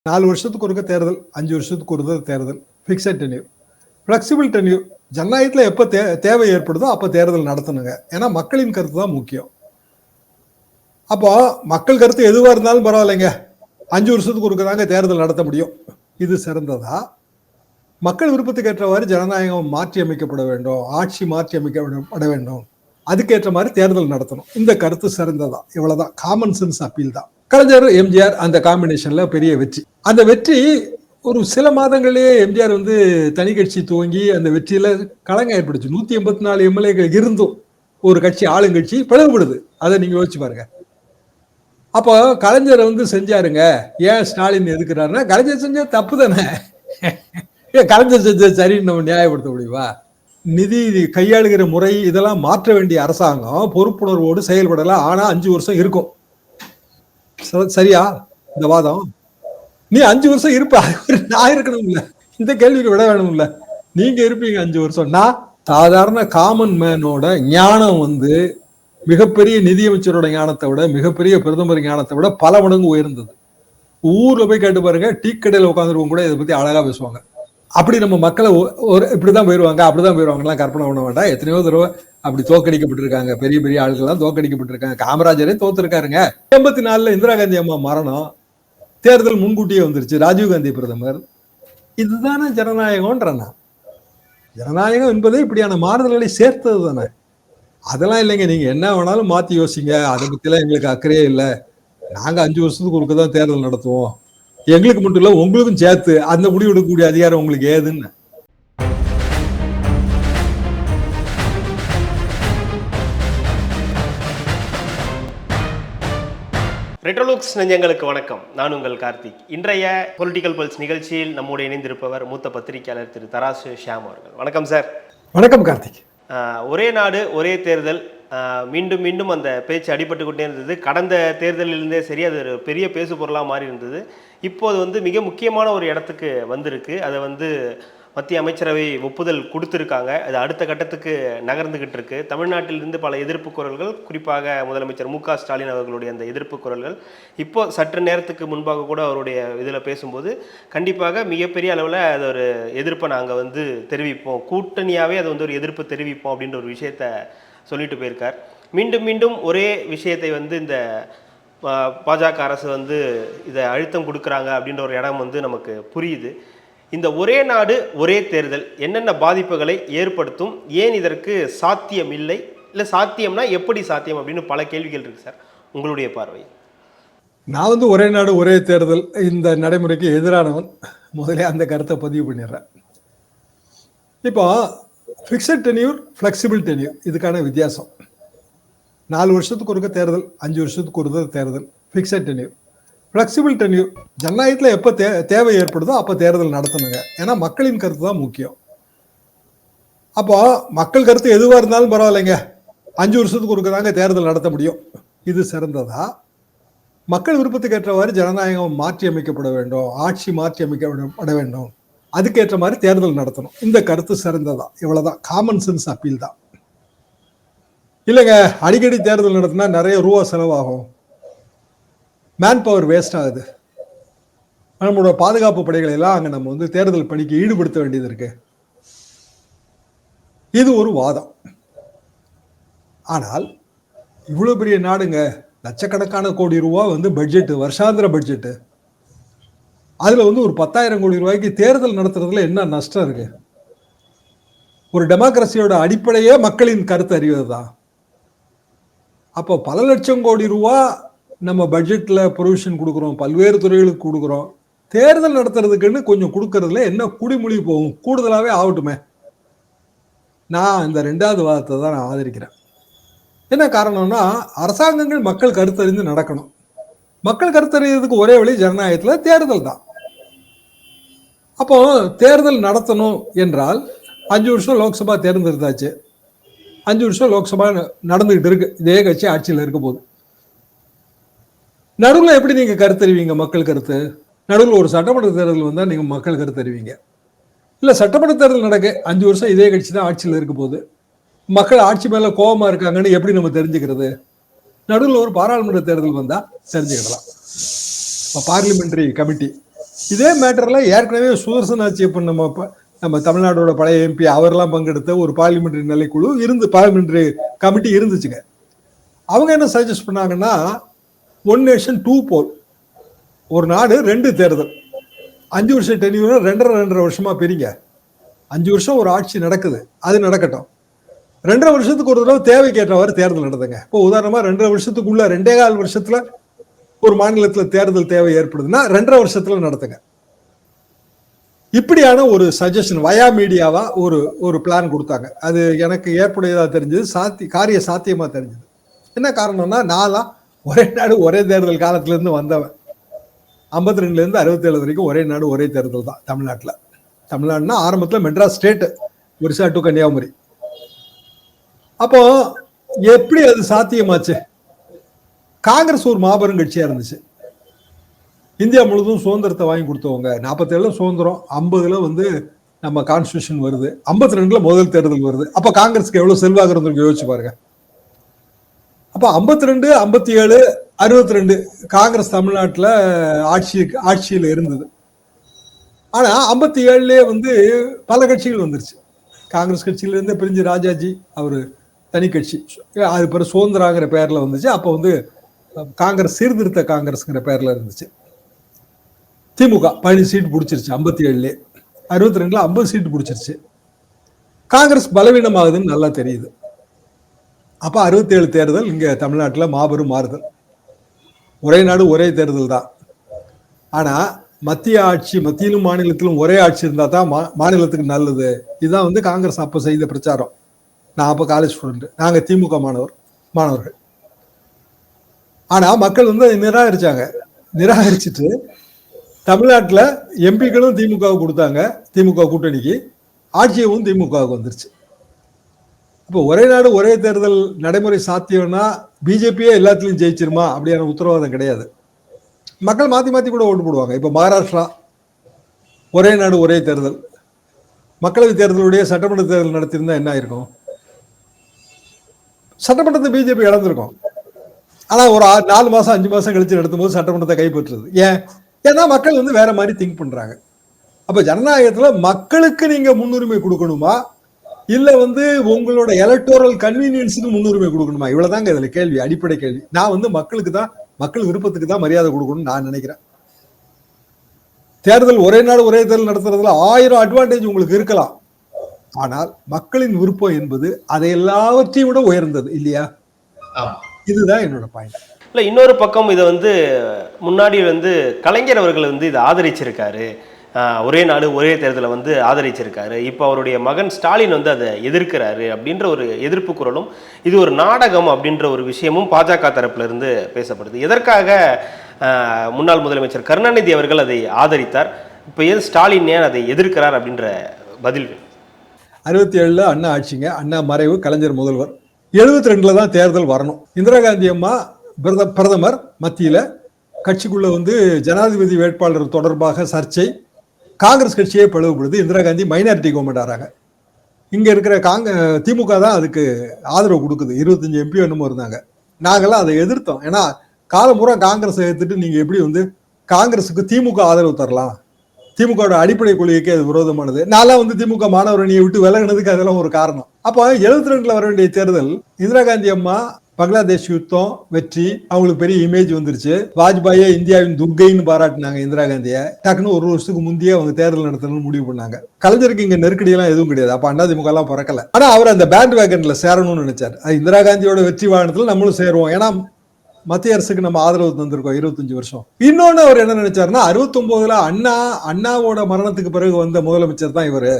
4 வருஷத்துக்கு ஒருக்க தேர்தல், 5 வருஷத்துக்கு ஒரு தடவை தேர்தல், ஃபிக்ஸட் டென்யூர். ஃப்ளெக்சிபிள் டென்யூர் ஜனநாயகத்தில் எப்போ தேவை ஏற்படுதோ அப்போ தேர்தல் நடத்தணுங்க. ஏன்னா மக்களின் கருத்து தான் முக்கியம். அப்போ மக்கள் கருத்து எதுவாக இருந்தாலும் பரவாயில்லைங்க, 5 வருஷத்துக்கு ஒருக்க தாங்க தேர்தல் நடத்த முடியும். இது சிறந்ததா? மக்கள் விருப்பத்துக்கு ஏற்றவாறு ஜனநாயகம் மாற்றி அமைக்கப்பட வேண்டும், ஆட்சி மாற்றி அமைக்கப்பட வேண்டும், அதுக்கேற்ற மாதிரி தேர்தல் நடத்தணும். இந்த கருத்து சிறந்ததா? இவ்வளவுதான். காமன் சென்ஸ் அப்பீல் தான். கலைஞர் எம்ஜிஆர் அந்த காம்பினேஷன்ல பெரிய வெற்றி. அந்த வெற்றி ஒரு சில மாதங்களிலேயே எம்ஜிஆர் தனி கட்சி துவங்கி அந்த வெற்றியில களங்கம் ஏற்படுச்சு. 184 எம்எல்ஏக்கள் இருந்தும் ஒரு கட்சி ஆளுங்கட்சி பிளவுபடுது. அதை நீங்க யோசிச்சு பாருங்க. அப்போ கலைஞர் செஞ்சாருங்க. ஏன் ஸ்டாலின் எதுக்குறாருன்னா, கலைஞர் செஞ்ச தப்பு தானே. கலைஞர் செஞ்ச சரின்னு நம்ம நியாயப்படுத்த முடியுமா? நிதி கையாளுகிற முறை இதெல்லாம் மாற்ற வேண்டிய அரசாங்கம் பொறுப்புணர்வோடு செயல்படலாம். ஆனா 5 வருஷம் இருக்கும். சரியா இந்த வாதம்? நீ 5 வருஷம் இருப்ப, நான் இருக்கணும் இல்ல? இந்த கேள்விக்கு விட வேணும் இல்ல? நீங்க இருப்பீங்க 5 வருஷம். நான் சாதாரண காமன் மேனோட ஞானம் மிகப்பெரிய நிதியமைச்சரோட ஞானத்தை விட, மிகப்பெரிய பிரதமர் ஞானத்தை விட பல மடங்கு உயர்ந்தது. ஊர்ல போய் கேட்டு பாருங்க, டீ கடையில் உட்காந்துருவங்க கூட இதை பத்தி அழகா பேசுவாங்க. அப்படி நம்ம மக்களை இப்படிதான் போயிருவாங்க, அப்படிதான் போயிருவாங்கலாம் கற்பனை பண்ண வேண்டாம். எத்தனையோ தடவை அப்படி தோக்கடிக்கப்பட்டிருக்காங்க. பெரிய பெரிய ஆளுகள்லாம் தோக்கடிக்கப்பட்டிருக்காங்க. காமராஜரே தோத்துருக்காருங்க. 84 இந்திரா காந்தி அம்மா மரணம், தேர்தல் முன்கூட்டியே வந்துருச்சு, ராஜீவ்காந்தி பிரதமர். இதுதானே ஜனநாயகம்ன்றனா? ஜனநாயகம் என்பது இப்படியான மாறுதல்களை சேர்த்தது தானே. அதெல்லாம் இல்லைங்க, நீங்க என்ன வேணாலும் மாத்தி யோசிங்க, அதை பத்திலாம் எங்களுக்கு அக்கறையே இல்லை, நாங்க 5 வருஷத்துக்கு ஒருக்கதான் தேர்தல் நடத்துவோம், எங்களுக்கு மட்டும் இல்ல உங்களுக்கும் சேர்த்து அந்த முடிவு எடுக்கக்கூடிய அதிகாரம் உங்களுக்கு ஏதுன்னு. ரெட்ரோலுக்ஸ் நெஞ்சங்களுக்கு வணக்கம். நான் உங்கள் கார்த்திக். இன்றைய பொலிட்டிக்கல் பல்ஸ் நிகழ்ச்சியில் நம்முடைய இணைந்திருப்பவர் மூத்த பத்திரிகையாளர் திரு தராசு ஷியாம் அவர்கள். வணக்கம் சார். வணக்கம் கார்த்திக். ஒரே நாடு ஒரே தேர்தல், மீண்டும் மீண்டும் அந்த பேச்சு அடிபட்டு கொண்டே இருந்தது. கடந்த தேர்தலிலிருந்தே சரி, அது ஒரு பெரிய பேசு பொருளாக மாறி இருந்தது. இப்போது மிக முக்கியமான ஒரு இடத்துக்கு வந்திருக்கு. அதை மத்திய அமைச்சரவை ஒப்புதல் கொடுத்துருக்காங்க. அது அடுத்த கட்டத்துக்கு நகர்ந்துகிட்டு இருக்கு. தமிழ்நாட்டிலிருந்து பல எதிர்ப்பு குரல்கள், குறிப்பாக முதலமைச்சர் மு.க. ஸ்டாலின் அவர்களுடைய அந்த எதிர்ப்பு குரல்கள் இப்போ சற்று நேரத்துக்கு முன்பாக கூட அவருடைய இதில் பேசும்போது கண்டிப்பாக மிகப்பெரிய அளவில் அது ஒரு எதிர்ப்பை நாங்கள் தெரிவிப்போம், கூட்டணியாகவே அது ஒரு எதிர்ப்பு தெரிவிப்போம் அப்படின்ற ஒரு விஷயத்த சொல்லிட்டு போயிருக்கார். மீண்டும் மீண்டும் ஒரே விஷயத்தை இந்த பாஜக அரசு இதை அழுத்தம் கொடுக்குறாங்க அப்படின்ற ஒரு இடம் நமக்கு புரியுது. இந்த ஒரே நாடு ஒரே தேர்தல் என்னென்ன பாதிப்புகளை ஏற்படுத்தும், ஏன் இதற்கு சாத்தியம் இல்லை, இல்லை சாத்தியம்னா எப்படி சாத்தியம் அப்படின்னு பல கேள்விகள் இருக்கு சார். உங்களுடைய பார்வை? நான் ஒரே நாடு ஒரே தேர்தல் இந்த நடைமுறைக்கு எதிரானவன். முதலே அந்த கருத்தை பதிவு பண்ணிடுறேன். இப்போ ஃபிக்ஸட் டென்யூர், ஃப்ளெக்சிபிள் டென்யூர், இதுக்கான வித்தியாசம். 4 வருஷத்துக்கு ஒருக்க தேர்தல், 5 வருஷத்துக்கு ஒரு தடவை தேர்தல், ஃபிக்ஸட் டென்யூர். ஃப்ளெக்சிபிள் டென்யூர் ஜனநாயகத்தில் எப்போ தேவை ஏற்படுதோ அப்போ தேர்தல் நடத்தணுங்க. ஏன்னா மக்களின் கருத்து தான் முக்கியம். அப்போ மக்கள் கருத்து எதுவாக இருந்தாலும் பரவாயில்லைங்க, 5 வருஷத்துக்கு ஒருக்க தாங்க தேர்தல் நடத்த முடியும். இது சிறந்ததா? மக்கள் விருப்பத்துக்கு ஏற்றவாறு ஜனநாயகம் மாற்றி அமைக்கப்பட வேண்டும், ஆட்சி மாற்றி அமைக்கப்பட வேண்டும், அதுக்கேற்ற மாதிரி தேர்தல் நடத்தணும். இந்த கருத்து சிறந்ததா? இவ்வளவுதான். காமன் சென்ஸ் அப்பீல் தான். இல்லைங்க, அடிக்கடி தேர்தல் நடத்தினா நிறைய ரூபா செலவாகும், மேன் பவர் வேஸ்ட் ஆகுது, நம்மளோட பாதுகாப்பு படைகளை எல்லாம் அங்கே நம்ம தேர்தல் பணிக்கு ஈடுபடுத்த வேண்டியது இருக்கு. இது ஒரு வாதம். ஆனால் இவ்வளவு பெரிய நாடுங்க, லட்சக்கணக்கான கோடி ரூபா பட்ஜெட், வருஷாந்திர பட்ஜெட், அதுல ஒரு 10,000 கோடி ரூபாய்க்கு தேர்தல் நடத்துறதுல என்ன நஷ்டம் இருக்கு? ஒரு டெமோக்ரஸியோட அடிப்படையே மக்களின் கருத்து அறிவது தான். அப்போ பல லட்சம் கோடி ரூபா நம்ம பட்ஜெட்ல ப்ரொவிஷன் கொடுக்குறோம், பல்வேறு துறைகளுக்கு கொடுக்குறோம். தேர்தல் நடத்துறதுக்குன்னு கொஞ்சம் கொடுக்கறதுல என்ன குடிமொழி போகும்? கூடுதலாவே ஆகட்டுமே. நான் இந்த 2வது வாதத்தை தான் நான் ஆதரிக்கிறேன். என்ன காரணம்னா, அரசாங்கங்கள் மக்கள் கருத்தறிந்து நடக்கணும். மக்கள் கருத்தறியறதுக்கு ஒரே வழி ஜனநாயகத்துல தேர்தல் தான். அப்போ தேர்தல் நடத்தணும் என்றால் 5 வருஷம் லோக்சபா தேர்ந்தெடுத்தாச்சு, 5 வருஷம் லோக்சபா நடந்துகிட்டு இருக்கு, இதே கட்சி ஆட்சியில் இருக்க போது. நடுவில் எப்படி நீங்க கருத்தறிவீங்க மக்கள் கருத்து? நடுவில் ஒரு சட்டமன்ற தேர்தல் வந்தா நீங்க மக்கள் கருத்தறிவீங்க. இல்ல சட்டமன்ற தேர்தல் நடக்க 5 வருஷம் இதே கட்சி தான் ஆட்சியில் இருக்க போது, மக்கள் ஆட்சி மேல கோபமா இருக்காங்கன்னு எப்படி நம்ம தெரிஞ்சுக்கிறது? நடுவில் ஒரு பாராளுமன்ற தேர்தல் வந்தா தெரிஞ்சுக்கிடலாம். பார்லிமெண்டரி கமிட்டி இதே மேட்டர்ல ஏற்கனவே சுதர்சன் ஆட்சியப்பன் நம்ம தமிழ்நாடோட பழைய எம்பி அவர்லாம் பங்கெடுத்த ஒரு பார்லிமெண்டரி நிலைக்குழு பார்லிமெண்டரி கமிட்டி இருந்துச்சுங்க. அவங்க என்ன சஜஸ்ட் பண்ணாங்கன்னா, 1 நேஷன் 2 போல், ஒரு நாடு 2 தேர்தல், 5 வருஷம் டென்யூர் 2.5 வருஷமா பிரிங்க, 5 வருஷம் ஒரு ஆட்சி நடக்குது, அது நடக்கட்டும். 2.5 வருஷத்துக்கு ஒரு தடவை தேவைக்கு ஏற்றவாறு தேர்தல் நடத்துங்க. இப்போ உதாரணமா 2.5 வருஷத்துக்குள்ள 2.25 வருஷத்துல ஒரு மாநிலத்துல தேர்தல் தேவை ஏற்படுதுன்னா 2.5 வருஷத்துல நடத்துங்க. இப்படியான ஒரு சஜஷன் வயா மீடியாவா ஒரு பிளான் கொடுத்தாங்க. அது எனக்கு ஏற்புடையதா தெரிஞ்சது, காரிய சாத்தியமா தெரிஞ்சது. என்ன காரணம்னா, நான்லாம் ஒரே நாடு ஒரே தேர்தல் காலத்துல இருந்து வந்தவன். 52 இருந்து 67 வரைக்கும் ஒரே நாடு ஒரே தேர்தல் தான் தமிழ்நாட்டுல. தமிழ்நாடுனா ஆரம்பத்துல மெட்ராஸ் ஸ்டேட், ஒரிசா டு கன்னியாகுமரி. அப்போ எப்படி அது சாத்தியமாச்சு? காங்கிரஸ் ஒரு மாபெரும் கட்சியா இருந்துச்சு. இந்தியா முழுவதும் சுதந்திரத்தை வாங்கி கொடுத்தவங்க. 47 சுதந்திரம், 50 நம்ம கான்ஸ்டியூஷன் வருது, 52 முதல் தேர்தல் வருது. அப்ப காங்கிரஸ்க்கு எவ்வளவு செல்வாக்கு இருந்திருக்கு யோசிச்சு பாருங்க. அப்ப 52, 57, 62 காங்கிரஸ் தமிழ்நாட்டுல ஆட்சியில் இருந்தது. ஆனா 57லயே பல கட்சிகள் வந்துருச்சு. காங்கிரஸ் கட்சியில இருந்து பிரிஞ்சு ராஜாஜி அவரு தனி கட்சி, அது பிறகு சுதந்திராங்கிற பேர்ல வந்துச்சு. அப்ப காங்கிரஸ் சீர்திருத்த காங்கிரஸ்ங்கிற பேர்ல இருந்துச்சு. திமுக 17 சீட் பிடிச்சிருச்சு 57லயே, 62ல 50 சீட் பிடிச்சிருச்சு. காங்கிரஸ் பலவீனமாகுதுன்னு நல்லா தெரியுது. அப்ப 67 தேர்தல் இங்க தமிழ்நாட்டுல மாபெரும் மாறுதல். ஒரே நாடு ஒரே தேர்தல் தான். ஆனா மத்திய ஆட்சி, மத்தியிலும் மாநிலத்திலும் ஒரே ஆட்சி இருந்தா தான் மாநிலத்துக்கு நல்லது. இதுதான் காங்கிரஸ் அப்ப செய்த பிரச்சாரம். நான் அப்ப காலேஜ் ஸ்டூடெண்ட், நாங்க திமுக மாணவர்கள். ஆனா மக்கள் நிராகரிச்சாங்க. நிராகரிச்சுட்டு தமிழ்நாட்டுல எம்பிக்களும் திமுக கொடுத்தாங்க, திமுக கூட்டணிக்கு. ஆட்சியும் திமுகவுக்கு வந்துருச்சு. இப்போ ஒரே நாடு ஒரே தேர்தல் நடைமுறை சாத்தியம்னா பிஜேபியே எல்லாத்திலையும் ஜெயிச்சிருமா அப்படியான உத்தரவாதம் கிடையாது. மக்கள் மாத்தி மாத்தி கூட ஓட்டு போடுவாங்க. இப்ப மகாராஷ்டிரா ஒரே நாடு ஒரே தேர்தல், மக்களவை தேர்தலுடைய சட்டமன்ற தேர்தல் நடத்தியிருந்தா என்ன ஆயிருக்கும்? சட்டமன்றத்தை பிஜேபி இழந்திருக்கும். ஆனா ஒரு 4 மாசம் 5 மாசம் கழிச்சு நடத்தும் போது சட்டமன்றத்தை கைப்பற்றுறது ஏன்னா மக்கள் வேற மாதிரி திங்க் பண்றாங்க. அப்ப ஜனநாயகத்துல மக்களுக்கு நீங்க முன்னுரிமை கொடுக்கணுமா, இல்ல உங்களோட எலக்டோரல் கன்வீனியன்ஸுக்கு முன்னுரிமை கொடுக்கணுமா? இவ்வளவுதாங்க இதுல கேள்வி, அடிப்படை கேள்வி. நான் மக்களுக்கு தான், மக்கள் விருப்பத்துக்கு தான் மரியாதை கொடுக்கணும்னு நான் நினைக்கிறேன். தேர்தல் ஒரே நாடு ஒரே தேர்தல் நடத்துறதுல 1000 அட்வான்டேஜ் உங்களுக்கு இருக்கலாம். ஆனால் மக்களின் விருப்பம் என்பது அதை எல்லாவற்றையும் விட உயர்ந்தது இல்லையா? இதுதான் என்னோட பாயிண்ட். இல்லை, இன்னொரு பக்கம் இதை முன்னாடி கலைஞர் அவர்கள் இதை ஆதரிச்சிருக்காரு, ஒரே நாடு ஒரே தேர்தலை ஆதரிச்சிருக்காரு. இப்போ அவருடைய மகன் ஸ்டாலின் அதை எதிர்க்கிறாரு அப்படின்ற ஒரு எதிர்ப்பு குரலும், இது ஒரு நாடகம் அப்படின்ற ஒரு விஷயமும் பாஜக தரப்புல இருந்து பேசப்படுது. எதற்காக முன்னாள் முதலமைச்சர் கருணாநிதி அவர்கள் அதை ஆதரித்தார், இப்போ ஏன் ஸ்டாலின் ஏன் அதை எதிர்க்கிறார் அப்படின்ற பதில். 67 அண்ணா ஆட்சிங்க, அண்ணா மறைவு, கலைஞர் முதல்வர். 72 தான் தேர்தல் வரணும். இந்திரா காந்தி அம்மா பிரதமர், மத்தியில கட்சிக்குள்ள ஜனாதிபதி வேட்பாளர் தொடர்பாக சர்ச்சை, காங்கிரஸ் கட்சியே பிளவுபடுது. இந்திரா காந்தி மைனாரிட்டி கவர்மெண்ட் ஆறாங்க. இங்க இருக்கிற திமுக தான் அதுக்கு ஆதரவு கொடுக்குது. 25 எம்பி என்னமோ இருந்தாங்க. நாங்கெல்லாம் அதை எதிர்த்தோம். ஏன்னா காலமுறை காங்கிரஸ் எதிர்த்துட்டு நீங்க எப்படி காங்கிரஸுக்கு திமுக ஆதரவு தரலாம்? திமுக அடிப்படை கொள்கைக்கு அது விரோதமானது. நான்லாம் திமுக மாணவர் அணியை விட்டு விலகினதுக்கு அதெல்லாம் ஒரு காரணம். அப்போ 72 வர வேண்டிய தேர்தல், இந்திரா காந்தி அம்மா பங்களாதேஷ் யுத்தம் வெற்றி, அவங்களுக்கு பெரிய இமேஜ் வந்துருச்சு. வாஜ்பாயை இந்தியாவின் துர்கைன்னு பாராட்டினாங்க இந்திரா காந்தியை. டக்குன்னு 1 வருஷத்துக்கு முந்தையே அவங்க தேர்தல் நடத்தணும்னு முடிவு பண்ணாங்க. கலைஞருக்கு இங்க நெருக்கடி எல்லாம் எதுவும் கிடையாது. அப்ப அண்ணா திமுக எல்லாம் பிறக்கல. ஆனா அவர் அந்த பேண்ட் வேகன்ல சேரணும்னு நினைச்சார். இந்திரா காந்தியோட வெற்றி வாகனத்துல நம்மளும் சேருவோம், ஏன்னா மத்திய அரசுக்கு நம்ம ஆதரவு தந்திருக்கோம் 25 வருஷம். இன்னொன்னு அவர் என்ன நினைச்சாருன்னா, 69ல அண்ணாவோட மரணத்துக்கு பிறகு வந்த முதலமைச்சர் தான் இவரு,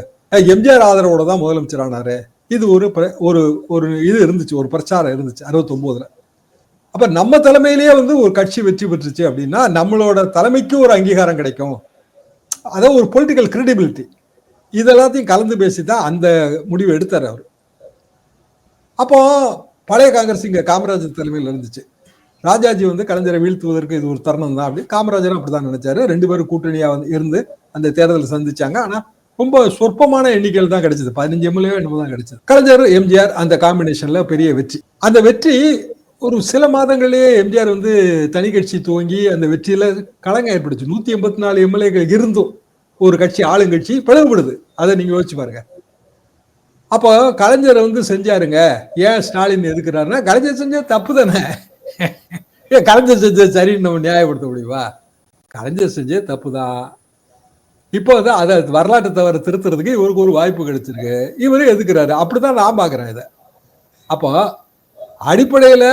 எம்ஜிஆர் ஆதரவோட தான் முதலமைச்சர் ஆனாரு. இது ஒரு இது இருந்துச்சு, ஒரு பிரச்சாரம் இருந்துச்சு 69ல. அப்ப நம்ம தலைமையிலேயே ஒரு கட்சி வெற்றி பெற்றுச்சு அப்படின்னா நம்மளோட தலைமைக்கு ஒரு அங்கீகாரம் கிடைக்கும், அதாவது ஒரு பொலிட்டிக்கல் கிரெடிபிலிட்டி. இதெல்லாத்தையும் கலந்து பேசிதான் அந்த முடிவு எடுத்தார் அவர். அப்போ பழைய காங்கிரஸ் இங்க காமராஜர் தலைமையில் இருந்துச்சு. ராஜாஜி கலைஞரை வீழ்த்துவதற்கு இது ஒரு தருணம் தான் அப்படி, காமராஜரும் அப்படிதான் நினைச்சாரு. 2 பேரும் கூட்டணியா இருந்து அந்த தேர்தலில் சந்திச்சாங்க. ஆனா ரொம்ப சொற்பமான எண்ணிக்கையில் தான் கிடைச்சது, 15 எம்எல்ஏ என்னமோ தான் கிடைச்சது. கலைஞர் எம்ஜிஆர் அந்த காம்பினேஷன்ல பெரிய வெற்றி. அந்த வெற்றி ஒரு சில மாதங்களிலேயே எம்ஜிஆர் வந்து தனி கட்சி துவங்கி அந்த வெற்றியில களங்கம் ஏற்படுச்சு. 184 எம்எல்ஏக்கள் இருந்தும் ஒரு கட்சி ஆளுங்கட்சி பிளவுபடுது. அதை நீங்க யோசிச்சு பாருங்க. அப்போ கலைஞர் வந்து செஞ்சாருங்க, ஏன் ஸ்டாலின் எதுக்குறாருன்னா கலைஞர் செஞ்ச தப்பு தானே. கலைஞர் செஞ்ச சரின்னு நம்ம நியாயப்படுத்த முடியுமா? கலைஞர் செஞ்ச தப்பு தான். இப்போ வந்து அதை வரலாற்று தவறு திருத்துறதுக்கு இவருக்கு ஒரு வாய்ப்பு கிடைச்சிருக்கு, இவரு எதுக்குறாரு. அப்படிதான் நான் பாக்குறேன் இதை. அப்போ அடிப்படையில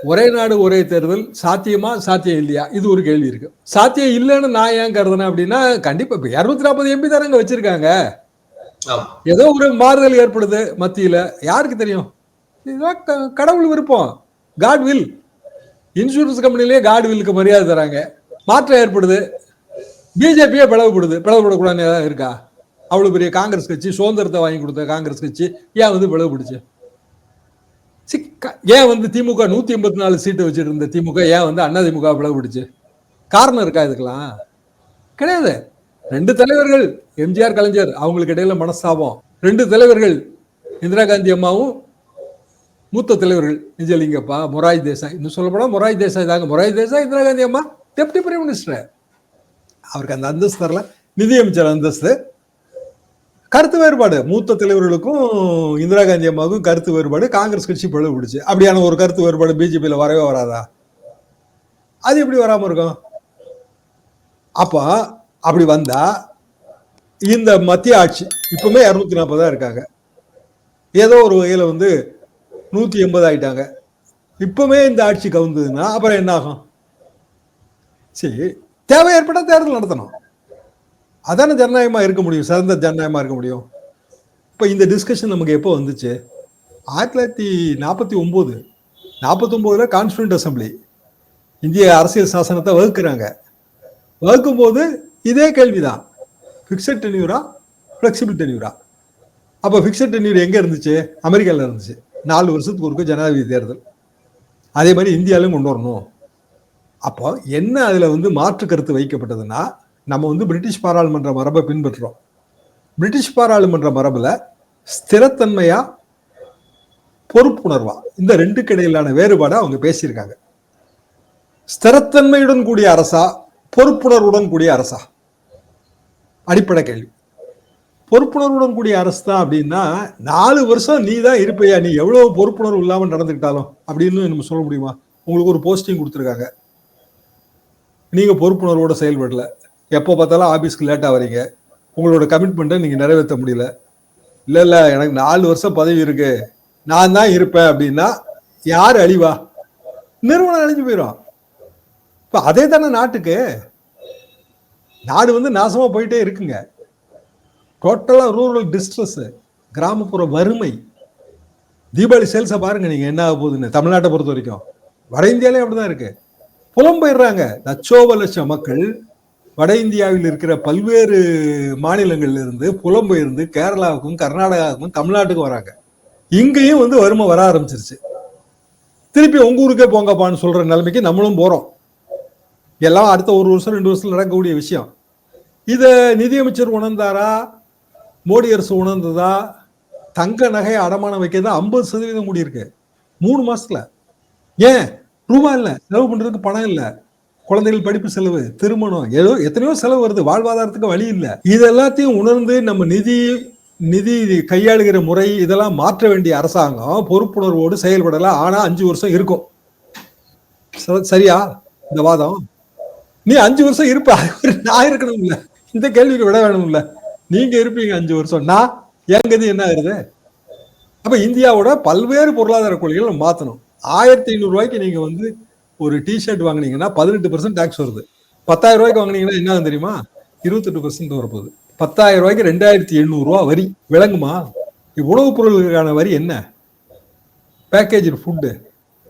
ஒரே நாடு ஒரே தேர்தல் சாத்தியமா சாத்தியம் இல்லையா, இது ஒரு கேள்வி இருக்கு. சாத்தியம் இல்லைன்னு நான் ஏன் கருதுனேன் அப்படின்னா, கண்டிப்பா இப்ப 240 எம்பி தானங்க வச்சிருக்காங்க. ஏதோ ஒரு மாறுதல் ஏற்படுது மத்தியில, யாருக்கு தெரியும்? கடவுள் விருப்பம், காட் வில். இன்சூரன்ஸ் கம்பெனிலேயே காட் வில்லுக்கு மரியாதை தராங்க. மாற்றம் ஏற்படுது, பிஜேபியே பிளவுபடக்கூடாது இருக்கா? அவ்வளவு பெரிய காங்கிரஸ் கட்சி, சுதந்திரத்தை வாங்கி கொடுத்த காங்கிரஸ் கட்சி ஏன் வந்து பிளவுபடுச்சு? ஏன் வந்து திமுக 184 சீட்டு வச்சுட்டு இருந்த திமுக ஏன் வந்து அதிமுக பிளவுபடுச்சு? காரணம் இருக்கா இதுக்கெல்லாம்? கிடையாது. 2 தலைவர்கள், எம்ஜிஆர் கலைஞர், அவங்களுக்கு இடையில மனஸ்தாபம். 2 தலைவர்கள், இந்திரா காந்தி அம்மாவும் மூத்த தலைவர்கள் நிஜலிங்கப்பா, மொராய் தேசாய், இன்னும் சொல்லப்போனா மொராய் தேசாய் தாங்க. மொராய் தேசாய், இந்திரா காந்தி அம்மா டெப்டி பிரைம் மினிஸ்டர். அவருக்கு அந்த அந்தஸ்து தரல, நிதியமைச்சர் அந்தஸ்து. கருத்து வேறுபாடு, மூத்த தலைவர்களுக்கும் இந்திரா காந்தி அம்மாவுக்கும் கருத்து வேறுபாடு, காங்கிரஸ் கட்சி பிளவுபடுச்சு. அப்படியான ஒரு கருத்து வேறுபாடு பிஜேபியில வரவே வராதா? அது எப்படி வராம இருக்கும்? அப்ப அப்படி வந்தா இந்த மத்திய ஆட்சி இப்பவுமே 240 இருக்காங்க, ஏதோ ஒரு வகையில வந்து 180 ஆயிட்டாங்க. இப்பவுமே இந்த ஆட்சி கவுந்ததுன்னா அப்புறம் என்ன ஆகும்? சரி, தேவை ஏற்பட்ட தேர்தல் நடத்தணும். அதான ஜனநாயகமா இருக்க முடியும், சிறந்த ஜனநாயகமா இருக்க முடியும். இப்ப இந்த டிஸ்கஷன் நமக்கு எப்போ வந்துச்சு? 1949 49ல கான்ஸ்டியூண்ட் அசம்பிளி இந்திய அரசியல் சாசனத்தை வகுக்கிறாங்க. வகுக்கும் போது இதே கேள்விதான், பிக்சட் டென்யூரா பிளெக்சிபிள் டென்யூரா. அப்ப பிக்சட் டென்யூர் எங்க இருந்துச்சு? அமெரிக்கால இருந்துச்சு. 4 வருஷத்துக்கு ஒருக்க ஜனாதிபதி தேர்தல். அதே மாதிரி இந்தியாவிலும் கொண்டு வரணும். அப்போ என்ன அதுல வந்து மாற்று கருத்து வைக்கப்பட்டதுன்னா, நம்ம வந்து பிரிட்டிஷ் பாராளுமன்ற மரபை பின்பற்றுறோம். பிரிட்டிஷ் பாராளுமன்ற மரபுல ஸ்திரத்தன்மையா பொறுப்புணர்வா, இந்த 2க்கு இடையிலான வேறுபாடை அவங்க பேசியிருக்காங்க. ஸ்திரத்தன்மையுடன் கூடிய அரசா, பொறுப்புணர்வுடன் கூடிய அரசா? அடிப்படை கேள்வி. பொறுப்புணர்வுடன் கூடிய அரசு தான் அப்படின்னா 4 வருஷம் நீ தான் இருப்பையா, நீ எவ்வளவு பொறுப்புணர்வு இல்லாமல் நடந்துக்கிட்டாலும் அப்படின்னு நம்ம சொல்ல முடியுமா? உங்களுக்கு ஒரு போஸ்டிங் கொடுத்துருக்காங்க, நீங்க பொறுப்புணர்வோட செயல்படல, எப்போ பார்த்தாலும் ஆபீஸ்க்கு லேட்டா வரீங்க, உங்களோட கமிட்மெண்ட்டை நீங்க நிறைவேற்ற முடியல, இல்ல எனக்கு 4 வருஷம் பதவி இருக்கு, நான் தான் இருப்பேன் அப்படின்னா யாரு அழிவா? நிறுவனம் அழிஞ்சு போயிடும். இப்ப அதே தானே நாட்டுக்கு. நாடு வந்து நாசமா போயிட்டே இருக்குங்க. டோட்டலா ரூரல் டிஸ்ட்ரெஸ், கிராமப்புற வறுமை. தீபாவளி சேல்ஸை பாருங்க நீங்க, என்ன ஆக போகுதுன்னு. தமிழ்நாட்டை பொறுத்த வரைக்கும், வட இந்தியாலே அப்படிதான் இருக்கு. புலம்பெயர்றாங்க லட்சோப லட்சம் மக்கள். வட இந்தியாவில் இருக்கிற பல்வேறு மாநிலங்கள்ல இருந்து புலம்பெயர்ந்து கேரளாவுக்கும் கர்நாடகாவுக்கும் தமிழ்நாட்டுக்கும் வராங்க. இங்கேயும் வந்து வறுமை வர ஆரம்பிச்சிருச்சு. திருப்பி உங்க ஊருக்கே போங்கப்பான்னு சொல்ற நிலைமைக்கு நம்மளும் போறோம். எல்லாம் அடுத்த 1 வருஷம் 2 வருஷத்துல நடக்கக்கூடிய விஷயம். இத நிதியமைச்சர் உணர்ந்தாரா? மோடி அரசு உணர்ந்ததா? தங்க நகை அடமானம் வைக்கிறதா 50% கூடி இருக்கு 3 மாசத்துல. ஏன்? ரூபாய் இல்ல, செலவு பண்றதுக்கு பணம் இல்ல, குழந்தைகள் படிப்பு செலவு, திருமணம், ஏதோ எத்தனையோ செலவு வருது, வாழ்வாதாரத்துக்கு வழி இல்லை. இது எல்லாத்தையும் உணர்ந்து நம்ம நிதி கையாளுகிற முறை இதெல்லாம் மாற்ற வேண்டிய அரசாங்கம் பொறுப்புணர்வோடு செயல்படல. ஆனா 5 வருஷம் இருக்கும். சரியா இந்த வாதம்? நீ 5 வருஷம் இருப்ப, நான் இருக்கணும் இல்ல? இந்த கேள்விக்கு விட வேணும் இல்ல? நீங்க இருப்பீங்க 5 வருஷம், நான் எங்கது என்ன ஆகுது? அப்ப இந்தியாவோட பல்வேறு பொருளாதார கொள்கைகள் மாத்தணும். 1500 ரூபாய்க்கு நீங்க வந்து ஒரு டிஷர்ட் வாங்கினீங்கன்னா 18% டாக்ஸ் வருது. 10,000 ரூபாய்க்கு வாங்கினீங்கன்னா என்ன தெரியுமா? 28% வரப்போகுது. 10,000 ரூபாய்க்கு 2,800 ரூபா வரி. விளங்குமா? உணவுப் பொருளுக்கான வரி என்ன? பேக்கேஜ் ஃபுட்டு,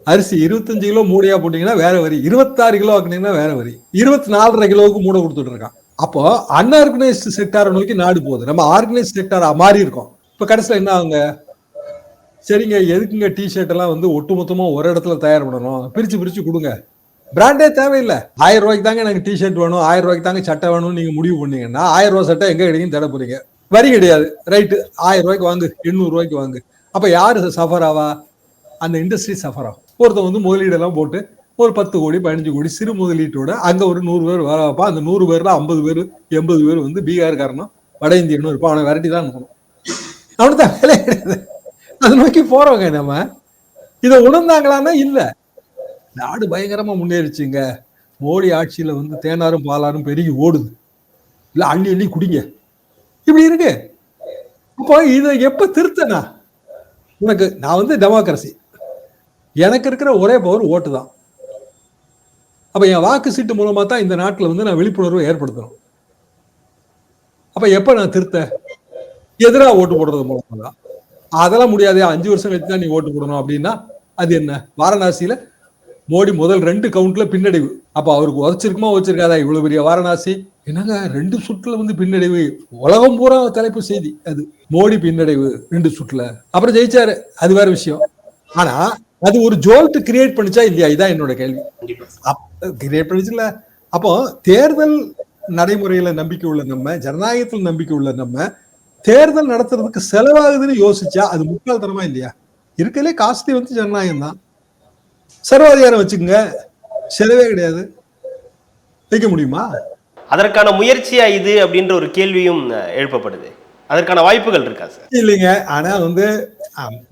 அரிசி 25 கிலோ மூடையா போட்டீங்கன்னா வேற வரி, 26 கிலோ ஆக்குனீங்கன்னா வேற வரி, 24.5 கிலோவுக்கு மூடை கொடுத்துட்டு இருக்கான். அப்போ அன்ஆர்கனைஸ்டு செக்டாரை நோக்கி நாடு போகுது. நம்ம ஆர்கனைஸ்ட் செக்டாரா மாறி இருக்கோம். இப்ப கடைசியில் என்ன ஆகுங்க? சரிங்க, எதுக்குங்க டிஷர்ட் எல்லாம் வந்து ஒட்டுமொத்தமா ஒரு இடத்துல தயார் பண்ணணும், பிரிச்சு பிரிச்சு கொடுங்க, பிராண்டே தேவையில்லை, 1000 ரூபாய்க்கு தாங்க எனக்கு டிஷர்ட் வேணும், 1000 ரூபாய்க்கு தாங்க சட்டை வேணும்னு நீங்க முடிவு பண்ணீங்கன்னா 1000 ரூபாய் சட்டை எங்க கிடைக்கும் தேட போறீங்க. வரி கிடையாது, ரைட்டு, 1000 ரூபாய்க்கு வாங்கு, 800 ரூபாய்க்கு வாங்கு. அப்ப யாரு சஃபர் ஆவா? அந்த இண்டஸ்ட்ரி சஃபர் ஆகும். ஒருத்தன் வந்து முதலீடெல்லாம் போட்டு ஒரு 10 கோடி 15 கோடி சிறு முதலீட்டோட அங்க ஒரு 100 பேர் வேலை வைப்பான். அந்த 100 பேர்ல 50 பேர் 80 பேர் வந்து பீகார்காரனும் வட இந்தியனும் இருப்பான். அவனை விரட்டி தான் அனுப்பணும். அவனுக்கு தான் வேலை கிடையாது. அதை நோக்கி போறவங்க நம்ம இதை உணர்ந்தாங்களான்னா இல்ல. நாடு பயங்கரமா முன்னேறிச்சுங்க. மோடி ஆட்சியில வந்து தேனாரும் பாலாரும் பெருகி ஓடுது. இல்ல அள்ளி அள்ளி குடிங்க. இப்படி இருக்கு. அப்போ இதை எப்ப திருத்தனா? உனக்கு நான் வந்து டெமோக்ரஸி. எனக்கு இருக்கிற ஒரே பவர் ஓட்டு தான். அப்ப என் வாக்கு சீட்டு மூலமா தான் இந்த நாட்டில் வந்து நான் விழிப்புணர்வு ஏற்படுத்தணும். அப்ப எப்ப நான் திருத்த? எதிராக ஓட்டு போடுறது மூலமா தான். அதெல்லாம் முடியாது. 5 வருஷம் கழிச்சு தான் நீ ஓட்டு போடணும் அப்படின்னா அது என்ன? வாரணாசியில மோடி முதல் 2 கவுண்ட்ல பின்னடைவு. அப்ப அவருக்கு உதச்சிருக்குமா வச்சிருக்காதா இவ்வளவு பெரிய வாரணாசி? என்னங்க 2 சுற்றுல வந்து பின்னடைவு. உலகம் பூரா தலைப்பு செய்தி அது. மோடி பின்னடைவு 2 சுற்றுல. அப்புறம் ஜெயிச்சாரு. அது வேற விஷயம். ஆனா அது ஒரு ஜோல்ட் கிரியேட் பண்ணிச்சா இல்லையா? இதான் என்னோட கேள்வி. கிரியேட் பண்ணிச்சுல. அப்போ தேர்தல் நடைமுறையில நம்பிக்கை உள்ள நம்ம, ஜனநாயகத்தில் நம்பிக்கை உள்ள நம்ம, தேர்தல் நடத்துறதுக்கு செலவாகுதுன்னு யோசிச்சா அது முட்டாள்தனமா இல்லையா? இருக்கலே காஸ்ட்லி வந்து ஜனநாயகம் தான். சர்வாதிகாரம் வச்சுக்கோங்க, செலவே கிடையாது. வைக்க முடியுமா? அதற்கான முயற்சியா இது அப்படின்ற ஒரு கேள்வியும் எழுப்பப்படுது. அதற்கான வாய்ப்புகள் இருக்கா சார்? இல்லைங்க. ஆனா வந்து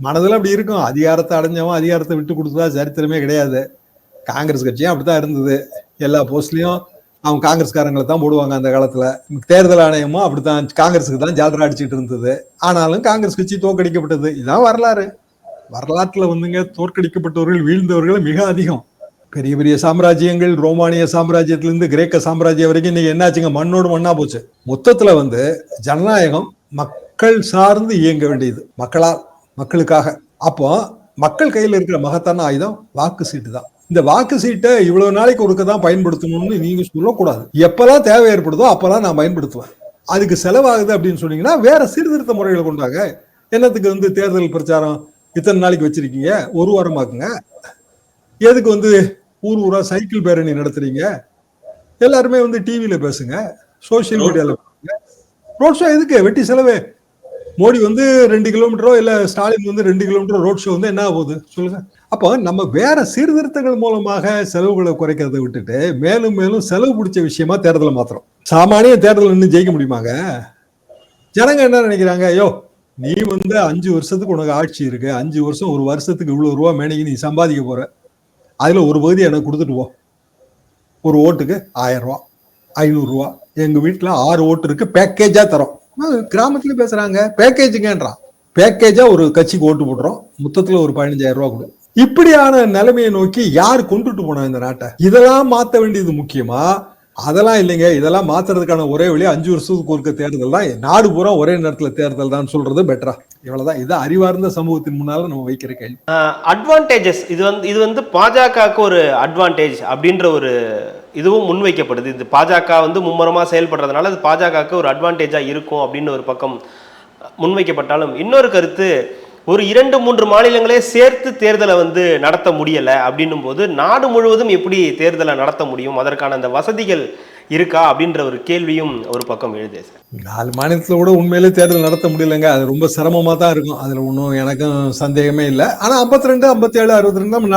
மனதில் அப்படி இருக்கும். அதிகாரத்தை அடைஞ்சவன் அதிகாரத்தை விட்டு கொடுத்ததா சரித்திரமே கிடையாது. காங்கிரஸ் கட்சியும் அப்படித்தான் இருந்தது. எல்லா போஸ்ட்லயும் அவங்க காங்கிரஸ்காரங்களை தான் போடுவாங்க. அந்த காலத்துல தேர்தல் ஆணையமும் அப்படித்தான் காங்கிரஸுக்கு தான் ஜாலரா அடிச்சுட்டு இருந்தது. ஆனாலும் காங்கிரஸ் கட்சி தோற்கடிக்கப்பட்டது. இதான் வரலாறு. வரலாற்றுல வந்துங்க தோற்கடிக்கப்பட்டவர்கள் வீழ்ந்தவர்கள் மிக அதிகம். பெரிய பெரிய சாம்ராஜ்யங்கள், ரோமானிய சாம்ராஜ்யத்திலிருந்து கிரேக்க சாம்ராஜ்யம் வரைக்கும் இன்னைக்கு என்னாச்சுங்க? மண்ணோடு மண்ணா போச்சு. மொத்தத்துல வந்து ஜனநாயகம் மக்கள் சார்ந்து இயங்க வேண்டியது. மக்களால், மக்களுக்காக. அப்போ மக்கள் கையில் இருக்கிற மகத்தான ஆயுதம் வாக்கு சீட்டு தான். இந்த வாக்கு சீட்டை இவ்வளவு நாளைக்கு ஒருக்க தான் பயன்படுத்தணும்னு நீங்க சொல்லக்கூடாது. எப்பெல்லாம் தேவை ஏற்படுதோ அப்பெல்லாம் நான் பயன்படுத்துவேன். அதுக்கு செலவாகுது அப்படின்னு சொன்னீங்கன்னா வேற சீர்திருத்த முறைகளை கொண்டாங்க. என்னத்துக்கு வந்து தேர்தல் பிரச்சாரம் இத்தனை நாளைக்கு வச்சிருக்கீங்க? ஒரு வாரமாக்குங்க. எதுக்கு வந்து ஊர் ஊரா சைக்கிள் பேரணி நடத்துறீங்க? எல்லாருமே வந்து டிவியில பேசுங்க, சோசியல் மீடியால பேசுங்க. ரோட் ஷோ எதுக்கு? வெட்டி செலவு. மோடி வந்து 2 கிலோமீட்டரோ இல்ல ஸ்டாலின் வந்து 2 கிலோமீட்டரோ ரோட் ஷோ வந்து என்ன ஆகுது சொல்லுங்க? அப்போ நம்ம வேற சீர்திருத்தங்கள் மூலமாக செலவுகளை குறைக்கிறதை விட்டுட்டு மேலும் மேலும் செலவு பிடிச்ச விஷயமா தேர்தலை மாத்திரம். சாமானிய தேர்தல் இன்னும் ஜெயிக்க முடியுமாங்க? ஜனங்க என்ன நினைக்கிறாங்க? ஐயோ நீ வந்து 5 வருஷத்துக்கு உனக்கு ஆட்சி இருக்கு, 5 வருஷம் ஒரு வருஷத்துக்கு இவ்வளவு ரூபா மேனைக்கு நீ சம்பாதிக்க போற, அதுல ஒரு பகுதி எனக்கு கொடுத்துட்டு போ. ஒரு ஓட்டுக்கு 1000 ரூபா 500 ரூபா. எங்க வீட்டுல 6 ஓட்டு இருக்கு, பேக்கேஜா தரோம். கிராமத்துல பேசுறாங்க பேக்கேஜுங்கன்றான். பேக்கேஜா ஒரு கட்சிக்கு ஓட்டு போடுறோம், மொத்தத்துல ஒரு 15,000 ரூபா கொடு. இப்படியான நிலைமையை நோக்கி யார் கொண்டுட்டு போனா இந்த நாட்டை? இதெல்லாம் மாத்த வேண்டியது முக்கியமா? அதெல்லாம் இல்லைங்க. இதெல்லாம் மாத்துறதுக்கான ஒரே வழி 5 வருஷத்துக்கு ஒருக்க தேர்தல் தான். நாடு பூரா ஒரே நேரத்துல தேர்தல் தான் சொல்றது பெட்டரா? இவ்வளவுதான். இது அறிவார்ந்த சமூகத்தின் முன்னால நம்ம வைக்கிற கேள்வி. அட்வான்டேஜஸ் இது வந்து பாஜகவுக்கு ஒரு அட்வான்டேஜ் அப்படின்ற ஒரு இதுவும் முன்வைக்கப்படுது. இது பாஜக வந்து மும்முரமா செயல்படுறதுனால அது பாஜகவுக்கு ஒரு அட்வான்டேஜா இருக்கும் அப்படின்னு ஒரு பக்கம் முன்வைக்கப்பட்டாலும், இன்னொரு கருத்து ஒரு 2-3 மாநிலங்களே சேர்த்து தேர்தலை வந்து நடத்த முடியல அப்படின்னும் போது நாடு முழுவதும் எப்படி தேர்தலை நடத்த முடியும்? அதற்கான அந்த வசதிகள் இருக்கா அப்படின்ற ஒரு கேள்வியும் ஒரு பக்கம் எழுது சார். 4 மாநிலத்துல கூட உண்மையிலே தேர்தல் நடத்த முடியலங்க. அது ரொம்ப சிரமமா தான் இருக்கும். அதுல ஒன்றும் எனக்கும் சந்தேகமே இல்லை. ஆனா 52, 57, 62 நம்ம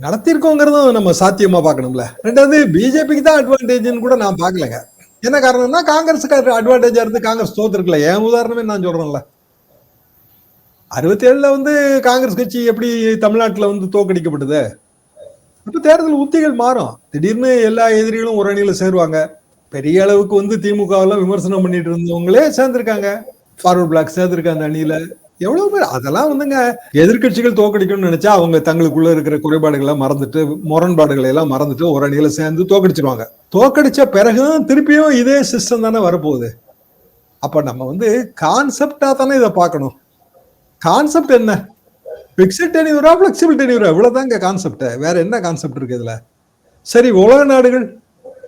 நடத்திருக்கோங்கிறதும் நம்ம சாத்தியமா பார்க்கணும்ல. ரெண்டாவது பிஜேபிக்கு தான் அட்வான்டேஜ்னு கூட நான் பார்க்கலங்க. என்ன காரணம்னா காங்கிரஸுக்கு அட்வான்டேஜா இருந்து காங்கிரஸ் தோத்துருக்கல. என் உதாரணமே நான் சொல்றேன்ல. 67 வந்து காங்கிரஸ் கட்சி எப்படி தமிழ்நாட்டில் வந்து தோற்கடிக்கப்பட்டது? இப்ப தேர்தல் உத்திகள் மாறும். திடீர்னு எல்லா எதிரிகளும் ஒரு அணியில சேருவாங்க. பெரிய அளவுக்கு வந்து திமுக எல்லாம் விமர்சனம் பண்ணிட்டு இருந்தவங்களே சேர்ந்திருக்காங்க. ஃபார்வர்ட் பிளாக் சேர்ந்திருக்காங்க அந்த அணியில. எவ்வளவு பேர் அதெல்லாம் வந்துங்க எதிர்கட்சிகள் தோக்கடிக்கணும்னு நினைச்சா அவங்க தங்களுக்குள்ள இருக்கிற குறைபாடுகளை மறந்துட்டு, முரண்பாடுகளை எல்லாம் மறந்துட்டு ஒரு அணியில சேர்ந்து தோக்கடிச்சிருவாங்க. தோக்கடிச்ச பிறகும் திருப்பியும் இதே சிஸ்டம் தானே வரப்போகுது. அப்ப நம்ம வந்து கான்செப்டா தானே இதை பார்க்கணும். கான்செப்ட் என்ன? பிக்ஸட் டென்யூரா, பிளெக்சிபிள் டென்யூரா, இவ்வளவுதாங்க கான்செப்ட். வேற என்ன கான்செப்ட் இருக்கு இதுல? சரி, உலக நாடுகள்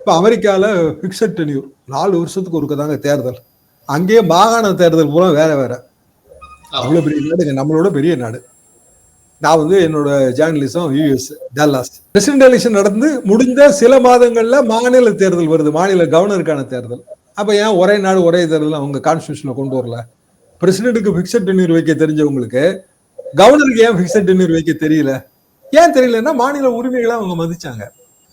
இப்ப அமெரிக்கால பிக்ஸட் டென்யூர் 4 வருஷத்துக்கு ஒருக்க தாங்க தேர்தல். அங்கேயே மாகாண தேர்தல் பூரா வேற வேற. அவ்வளவு பெரிய நாடுங்க, நம்மளோட பெரிய நாடு. நான் வந்து என்னோட journalism US Dallas. President election நடந்து முடிந்த சில மாதங்கள்ல மாநில தேர்தல் வருது, மாநில கவர்னருக்கான தேர்தல். அப்ப ஏன் ஒரே நாடு ஒரே தேர்தல் அவங்க கான்ஸ்டிடியூஷன்ல கொண்டு வரல? பிரசிடென்ட்டுக்கு பிக்ஸட் டென்யூர் வைக்க தெரிஞ்சவங்களுக்கு கவர்னருக்கு ஏன் பிக்ஸட் டென்யூர் வைக்க தெரியல? ஏன் தெரியலன்னா மாநில உரிமைகளை அவங்க மதிச்சாங்க.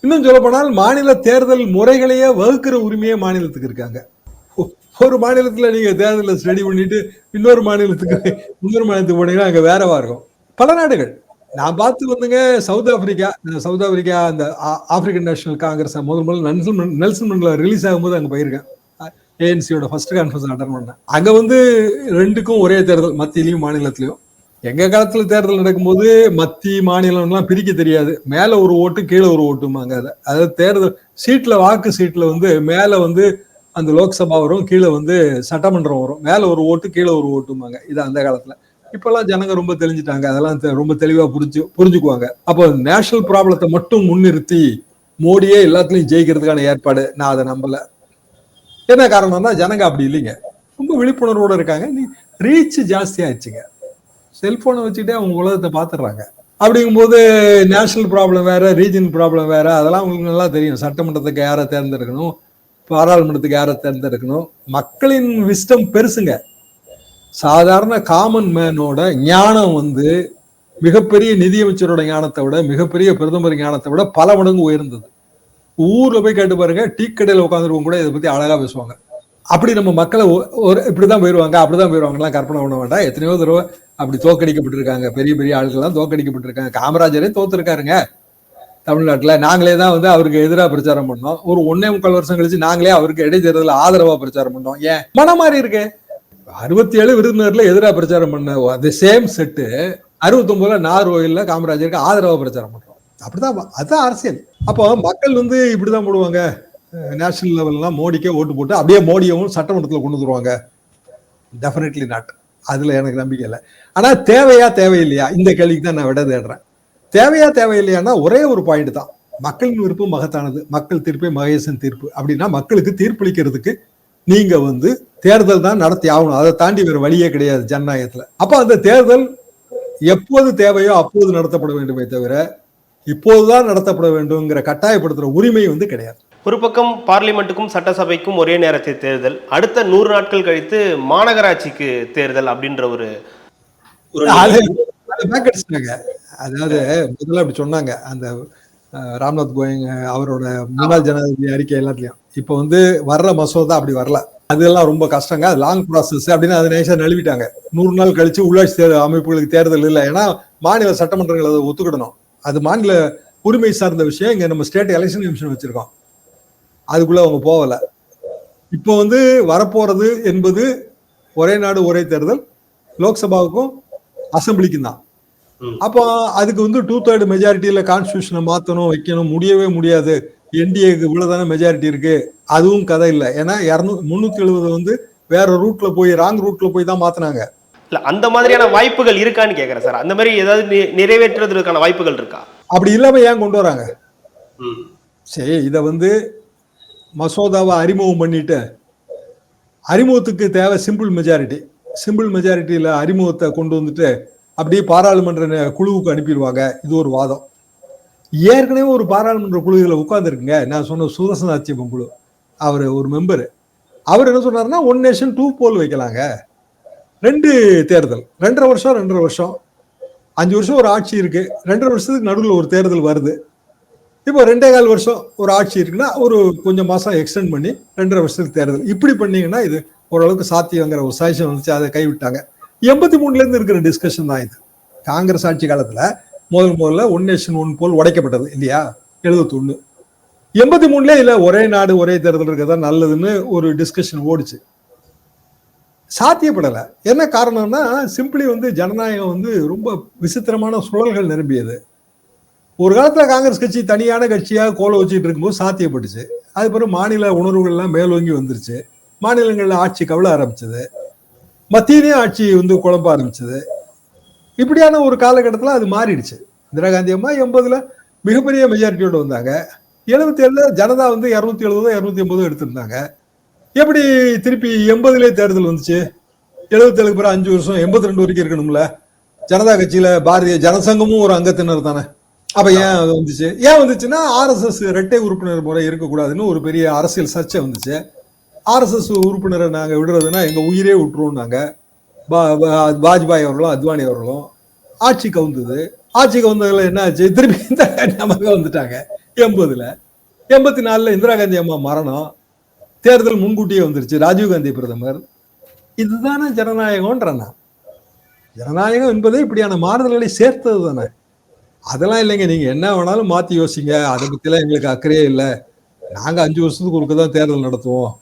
இன்னும் சொல்ல போனால் மாநில தேர்தல் முறைகளையே வகுக்கிற உரிமையே மாநிலத்துக்கு இருக்காங்க. ஒரு மாநிலத்துல நீங்க தேர்தல ஸ்டடி பண்ணிட்டு இன்னொரு மாநிலத்துக்கு போனீங்கன்னா அங்க வேறவா இருக்கும். பல நாடுகள் நான் பார்த்து வந்துங்க. சவுத் ஆப்பிரிக்கா அந்த ஆப்பிரிக்கன் நேஷனல் காங்கிரஸ் முதல் நெல்சன் மண்டேலா ரிலீஸ் ஆகும்போது அங்க போயிருக்கேன். ஏஎன்சியோட ஃபர்ஸ்ட் கான்ஃபரன்ஸ் அட்டன் பண்ணேன். அங்க வந்து ரெண்டுக்கும் ஒரே தேர்தல், மத்தியிலையும் மாநிலத்திலையும். எங்க காலத்துல தேர்தல் நடக்கும்போது மத்திய மாநிலம்லாம் பிரிக்க தெரியாது. மேல ஒரு ஓட்டு கீழே ஒரு ஓட்டுமாங்க. அதாவது தேர்தல் சீட்ல வாக்கு சீட்ல வந்து மேல வந்து அந்த லோக்சபா வரும், கீழே வந்து சட்டமன்றம் வரும். மேல ஒரு ஓட்டு கீழே ஒரு ஓட்டுமாங்க. இது அந்த காலத்துல. இப்பெல்லாம் ஜனங்க ரொம்ப தெளிஞ்சிட்டாங்க. அதெல்லாம் ரொம்ப தெளிவா புரிஞ்சுக்குவாங்க. அப்போ நேஷனல் ப்ராப்ளத்தை மட்டும் முன்னிறுத்தி மோடியே எல்லாத்துலயும் ஜெயிக்கிறதுக்கான ஏற்பாடு நான் அதை நம்பல. என்ன காரணம்னா ஜனங்க அப்படி இல்லைங்க, ரொம்ப விழிப்புணர்வோட இருக்காங்க. ரீச் ஜாஸ்தி ஆயிடுச்சுங்க. செல்போனை வச்சுக்கிட்டே அவங்க உலகத்தை பாத்துடுறாங்க. அப்படிங்கும்போது நேஷனல் ப்ராப்ளம் வேற, ரீஜனல் ப்ராப்ளம் வேற, அதெல்லாம் உங்களுக்கு நல்லா தெரியும். சட்டமன்றத்துக்கு யாரை தேர்ந்தெடுக்கணும், பாராளுமன்றத்துக்கு யாரை தேர்ந்தெடுக்கணும். மக்களின் விஸ்டம் பெருசுங்க. சாதாரண காமன் மேனோட ஞானம் வந்து மிகப்பெரிய நிதியமைச்சரோட ஞானத்தை விட, மிகப்பெரிய பிரதமர் ஞானத்தை விட பல மடங்கு உயர்ந்தது. ஊர்ல போய் கேட்டு பாருங்க, டீ கடையில் உட்காந்துருக்கவங்க கூட இதை பத்தி அழகா பேசுவாங்க. அப்படி நம்ம மக்களை இப்படிதான் போயிருவாங்க, அப்படிதான் போயிருவாங்கலாம் கற்பனை பண்ண வேண்டாம். எத்தனையோ தடவை அப்படி தோக்கடிக்கப்பட்டிருக்காங்க. பெரிய பெரிய ஆட்கள்லாம் தோக்கடிக்கப்பட்டிருக்காங்க. காமராஜரே தோத்துருக்காருங்க தமிழ்நாட்டுல. நாங்களே தான் வந்து அவருக்கு எதிராக பிரச்சாரம் பண்ணோம். ஒரு 1.25 வருஷம் கழிச்சு நாங்களே அவருக்கு இடைத்தேர்தல் ஆதரவா பிரச்சாரம் பண்ணோம். ஏன் மனம் மாறி இருக்கு. 67 விருதுநகர்ல எதிராக பிரச்சாரம் பண்ண அது சேம் செட்டு 69 நார்கோயில்ல காமராஜருக்கு ஆதரவா பிரச்சாரம் பண்றோம். அப்படிதான், அதுதான் அரசியல். அப்போ மக்கள் வந்து இப்படிதான் போடுவாங்க. நேஷனல் லெவல்லாம் மோடிக்கே ஓட்டு போட்டு அப்படியே மோடியவும் சட்டமன்றத்தில் கொண்டு வருவாங்க. Definitely not. அதுல எனக்கு நம்பிக்கை இல்லை. ஆனா தேவையா தேவையில்லையா, இந்த கேள்விக்கு தான் நான் விட தேடுறேன். தேவையா தேவையில்லையானா ஒரே ஒரு பாயிண்ட் தான். மக்களின் விருப்பு மகத்தானது, மக்கள் தீர்ப்பே மகேசன் தீர்ப்பு. அப்படின்னா மக்களுக்கு தீர்ப்பளிக்கிறதுக்கு நீங்க வந்து தேர்தல் தான் நடத்தி ஆகணும். அதை தாண்டி வேற வழியே கிடையாது ஜனநாயகத்துல. அப்ப அந்த தேர்தல் எப்போது தேவையோ அப்போது நடத்தப்பட வேண்டுமே தவிர இப்போதுதான் நடத்தப்பட வேண்டும்ங்கிற கட்டாயப்படுத்துற உரிமை வந்து கிடையாது. ஒரு பக்கம் பார்லிமெண்ட்டுக்கும் சட்டசபைக்கும் ஒரே நேரத்தில் தேர்தல், அடுத்த 100 நாட்கள் கழித்து மாநகராட்சிக்கு தேர்தல் அப்படின்ற ஒரு அதாவது முதல்ல அப்படி சொன்னாங்க. அந்த ராம்நாத் கோவிந்த் அவரோட முன்னாள் ஜனாதிபதி அறிக்கை எல்லாத்துலயும் இப்ப வந்து வர்ற மசோதா அப்படி வரல. அதெல்லாம் ரொம்ப கஷ்டங்க, அது லாங் ப்ராசஸ் அப்படின்னு அதை நைஸா நழுவிட்டாங்க. 100 நாள் கழிச்சு உள்ளாட்சி அமைப்புகளுக்கு தேர்தல் இல்லை. ஏன்னா மாநில சட்டமன்றங்கள் அதை ஒத்துக்கிடணும். அது மாநில உரிமை சார்ந்த விஷயம். இங்க நம்ம ஸ்டேட் எலெக்ஷன் கமிஷன் வச்சிருக்கோம், அதுக்குள்ள அவங்க போகல. இப்போ வந்து வரப்போறது என்பது ஒரே நாடு ஒரே தேர்தல், லோக்சபாவுக்கும் அசம்பிளிக்கும் தான். அப்போ அதுக்கு வந்து 2/3 மெஜாரிட்டியில கான்ஸ்டியூஷனை மாத்தணும் வைக்கணும் முடியவே முடியாது. என்டிஏக்கு இவ்வளவுதானே மெஜாரிட்டி இருக்கு, அதுவும் கதை இல்லை. ஏன்னா 370 வந்து வேற ரூட்ல போய் ராங் ரூட்ல போய் தான் மாத்தினாங்க. இல்ல அந்த மாதிரியான வாய்ப்புகள் இருக்கான்னு கேக்குறேன் சார். அந்த மாதிரி ஏதாவது நிறைவேற்றுறதுக்கான வாய்ப்புகள் இருக்கா? அப்படி இல்லாம ஏன் கொண்டு வராங்க? சரி, இத வந்து மசோதாவை அறிமுகம் பண்ணிட்டு அறிமுகத்துக்கு தேவை சிம்பிள் மெஜாரிட்டி. சிம்பிள் மெஜாரிட்டியில அறிமுகத்தை கொண்டு வந்துட்டு அப்படியே பாராளுமன்ற குழுவுக்கு அனுப்பிடுவாங்க. இது ஒரு வாதம். ஏற்கனவே ஒரு பாராளுமன்ற குழுவில் உட்கார்ந்து இருக்குங்க. நான் சொன்ன சுதர்சன ஆட்சேபம் குழு, அவர் ஒரு மெம்பர். அவர் என்ன சொன்னாருன்னா 1 நேஷன் 2 போல் வைக்கலாங்க. 2 தேர்தல், 2.5 வருஷம் 2.5 வருஷம், 5 வருஷம் ஒரு ஆட்சி இருக்கு. 2.5 வருஷத்துக்கு நடுவில் ஒரு தேர்தல் வருது. இப்போ 2.25 வருஷம் ஒரு ஆட்சி இருக்குன்னா ஒரு கொஞ்சம் மாசம் எக்ஸ்டெண்ட் பண்ணி 2.5 வருஷத்துக்கு தேர்தல். இப்படி பண்ணீங்கன்னா இது ஓரளவுக்கு சாத்தியங்கிற ஒரு சஜஷன் வந்துச்சு. அதை கைவிட்டாங்க. 83 இருந்து இருக்கிற டிஸ்கஷன் தான் இது. காங்கிரஸ் ஆட்சி காலத்துல முதல்ல 1 நேஷன் 1 போல் உடைக்கப்பட்டது இல்லையா, 71. 83 இல்ல ஒரே நாடு ஒரே தேர்தல் இருக்கதா நல்லதுன்னு ஒரு டிஸ்கஷன் ஓடிச்சு. சாத்தியப்படலை. என்ன காரணம்னா சிம்பிளி வந்து ஜனநாயகம் வந்து ரொம்ப விசித்திரமான சுழல்கள் நிரம்பியது. ஒரு காலத்துல காங்கிரஸ் கட்சி தனியான கட்சியாக கோல வச்சுட்டு இருக்கும்போது சாத்தியப்பட்டுச்சு. அது பிறகு மாநில உணர்வுகள்லாம் மேலோங்கி வந்துருச்சு. மாநிலங்கள்ல ஆட்சி கவலை ஆரம்பிச்சது, மத்தியிலையும் ஆட்சி வந்து குழப்ப ஆரம்பிச்சது. இப்படியான ஒரு காலகட்டத்தில் அது மாறிடுச்சு. இந்திரா காந்தி அம்மா 80ல மிகப்பெரிய மெஜாரிட்டியோட வந்தாங்க. 77ல ஜனதா வந்து 270 280 எடுத்திருந்தாங்க. எப்படி திருப்பி 80லே தேர்தல் வந்துச்சு? 77க்கு பிறகு 5 வருஷம் 82 வரைக்கும் இருக்கணும்ல. ஜனதா கட்சியில பாரதிய ஜனசங்கமும் ஒரு அங்கத்தினர் தானே. அப்ப ஏன் வந்துச்சு? ஏன் வந்துச்சுன்னா RSS இரட்டை உறுப்பினர் முறை இருக்கக்கூடாதுன்னு ஒரு பெரிய அரசியல் சர்ச்சை வந்துச்சு. RSS உறுப்பினரை நாங்க விடுறதுன்னா எங்க உயிரே விட்டுருவோம். நாங்க வாஜ்பாய் அவர்களும் அத்வானி அவர்களும் ஆட்சி கவுந்தது. ஆட்சிக்கு வந்ததுல என்ன ஆச்சு, திருப்பி இந்த நமக்கு வந்துட்டாங்க. 80ல 84ல இந்திரா காந்தி அம்மா மரணம், தேர்தல் முன்கூட்டியே வந்துருச்சு, ராஜீவ்காந்தி பிரதமர். இதுதானே ஜனநாயகம்ன்ற நான். ஜனநாயகம் என்பது இப்படியான மாறுதல்களை சேர்த்தது தானே. அதெல்லாம் இல்லைங்க, நீங்க என்ன வேணாலும் மாத்தி யோசிங்க, அதை பத்திலாம் எங்களுக்கு அக்கறையே இல்லை, நாங்க 5 வருஷத்துக்கு ஒருக்க தான் தேர்தல் நடத்துவோம்,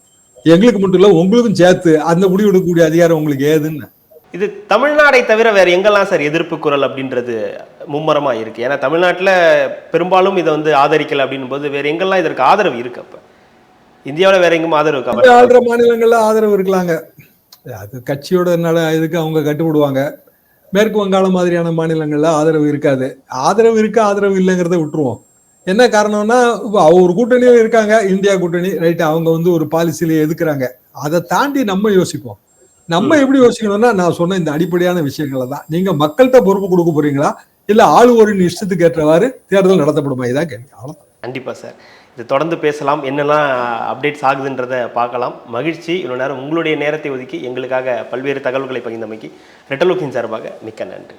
எங்களுக்கு மட்டும் இல்ல உங்களுக்கும் சேர்த்து அந்த முடிவு எடுக்கக்கூடிய அதிகாரம் உங்களுக்கு ஏதுன்னு. இது தமிழ்நாடை தவிர வேற எங்கெல்லாம் சார் எதிர்ப்பு குரல் அப்படின்றது மும்மரமா இருக்கு? ஏன்னா தமிழ்நாட்டில் பெரும்பாலும் இதை வந்து ஆதரிக்கல அப்படின்னும் போது வேற எங்கெல்லாம் இதற்கு ஆதரவு இருக்கு? அப்ப இந்தியாவில் வேற எங்கும் ஆதரவு இருக்கா? ஆள்ற மாநிலங்கள்ல ஆதரவு இருக்கலாங்க, அது கட்சியோட இதுக்கு அவங்க கட்டுப்படுவாங்க. மேற்கு வங்காளம் மாதிரியான மாநிலங்கள்ல ஆதரவு இருக்காது. ஆதரவு இருக்கு ஆதரவு இல்லைங்கிறத விட்டுருவோம். என்ன காரணம்னா, ஒரு கூட்டணியும் இருக்காங்க, இந்தியா கூட்டணி, ரைட், அவங்க வந்து ஒரு பாலிசியில எதுக்குறாங்க. அதை தாண்டி நம்ம யோசிப்போம். நம்ம எப்படி யோசிக்கணும்னா, நான் சொன்ன இந்த அடிப்படையான விஷயங்களை தான். நீங்க மக்கள்கிட்ட பொறுப்பு கொடுக்க போறீங்களா, இல்ல ஆளுவோரின் இஷ்டத்துக்கு ஏற்றவாறு தேர்தல் நடத்தப்படுமா, இதான் கேள்வி. அவ்வளவுதான். கண்டிப்பா சார். இது தொடர்ந்து பேசலாம், என்னெல்லாம் அப்டேட்ஸ் ஆகுதுன்றதை பார்க்கலாம். மகிழ்ச்சி, இவ்வளோ நேரம் உங்களுடைய நேரத்தை ஒதுக்கி எங்களுக்காக பல்வேறு தகவல்களை பகிர்ந்தமைக்கு ரெட்டலோக்கின் சார்பாக மிக்க நன்றி.